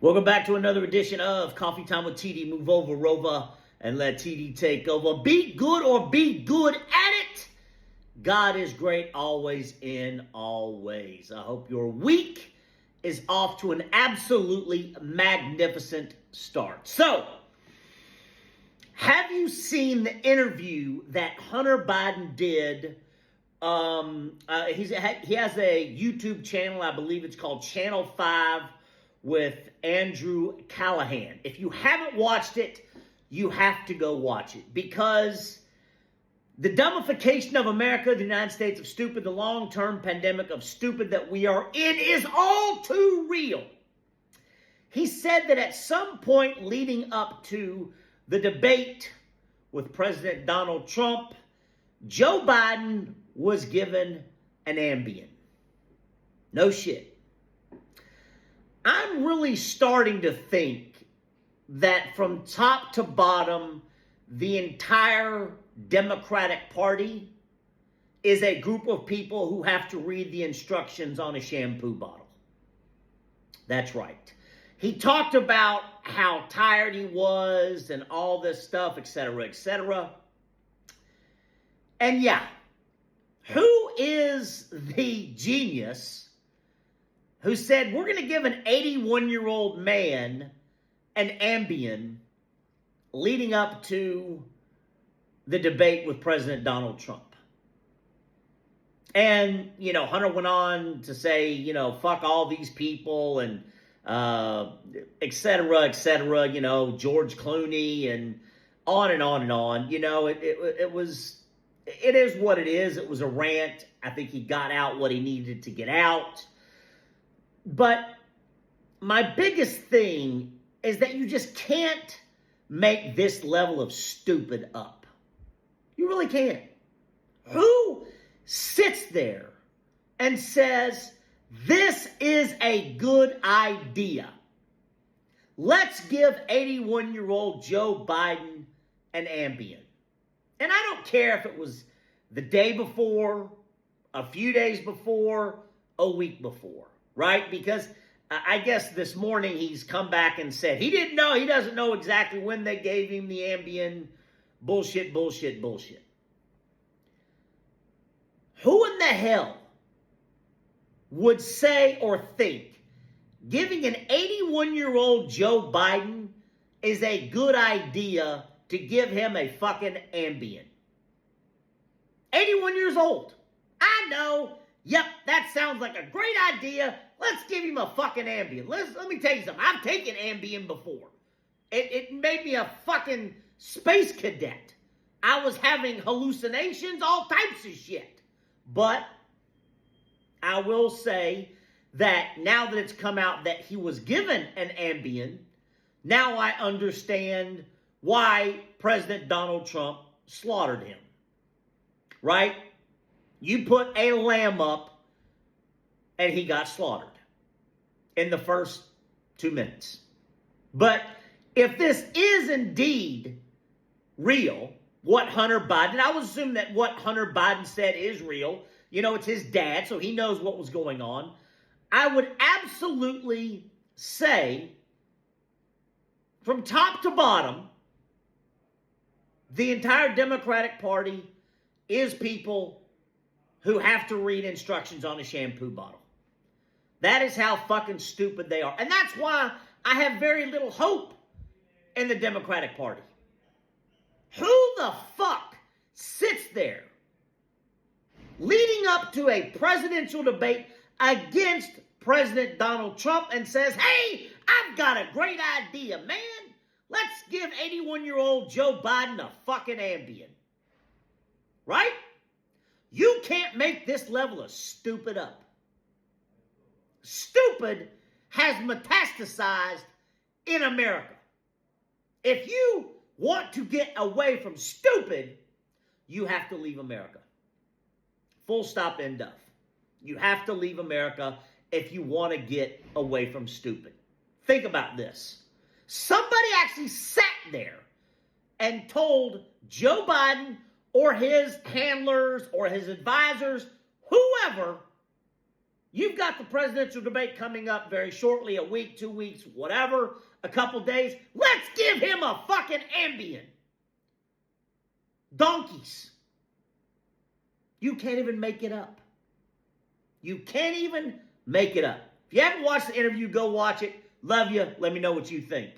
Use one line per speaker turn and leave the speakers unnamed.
Welcome back to another edition of Coffee Time with TD. Move over, Rova, and let TD take over. Be good or be good at it. God is great always in all ways. I hope your week is off to an absolutely magnificent start. So, have you seen the interview that Hunter Biden did? He has a YouTube channel, I believe it's called Channel 5, with Andrew Callaghan. If you haven't watched it, you have to go watch it, because the dumbification of America, the United States of stupid, the long-term pandemic of stupid that we are in is all too real. He said that at some point leading up to the debate with President Donald Trump, Joe Biden was given an Ambien. No shit. I'm really starting to think that from top to bottom, the entire Democratic Party is a group of people who have to read the instructions on a shampoo bottle. That's right. He talked about how tired he was and all this stuff, etc., etc. And yeah, who is the genius who said, we're going to give an 81-year-old man an Ambien leading up to the debate with President Donald Trump? And, Hunter went on to say, fuck all these people and et cetera, George Clooney and on and on and on. It is what it is. It was a rant. I think he got out what he needed to get out. But my biggest thing is that you just can't make this level of stupid up. You really can't. Who sits there and says, this is a good idea? Let's give 81-year-old Joe Biden an Ambien. And I don't care if it was the day before, a few days before, a week before. Right? Because I guess this morning he's come back and said he doesn't know exactly when they gave him the Ambien. Bullshit. Who in the hell would say or think giving an 81-year-old Joe Biden is a good idea to give him a fucking Ambien? 81 years old. I know. Yep, that sounds like a great idea. Let's give him a fucking Ambien. Let me tell you something. I've taken Ambien before. It made me a fucking space cadet. I was having hallucinations, all types of shit. But I will say that now that it's come out that he was given an Ambien, now I understand why President Donald Trump slaughtered him. Right? You put a lamb up, and he got slaughtered in the first 2 minutes. But if this is indeed real, what Hunter Biden, I would assume that what Hunter Biden said is real. It's his dad, so he knows what was going on. I would absolutely say, from top to bottom, the entire Democratic Party is people who have to read instructions on a shampoo bottle. That is how fucking stupid they are. And that's why I have very little hope in the Democratic Party. Who the fuck sits there leading up to a presidential debate against President Donald Trump and says, hey, I've got a great idea, man. Let's give 81-year-old Joe Biden a fucking Ambien. Right? You can't make this level of stupid up. Stupid has metastasized in America. If you want to get away from stupid, you have to leave America. Full stop, end of. You have to leave America if you want to get away from stupid. Think about this. Somebody actually sat there and told Joe Biden or his handlers or his advisors, whoever, You've got the presidential debate coming up very shortly, a week, 2 weeks, whatever, a couple days. Let's give him a fucking Ambien. Donkeys. You can't even make it up. You can't even make it up. If you haven't watched the interview, go watch it. Love you. Let me know what you think.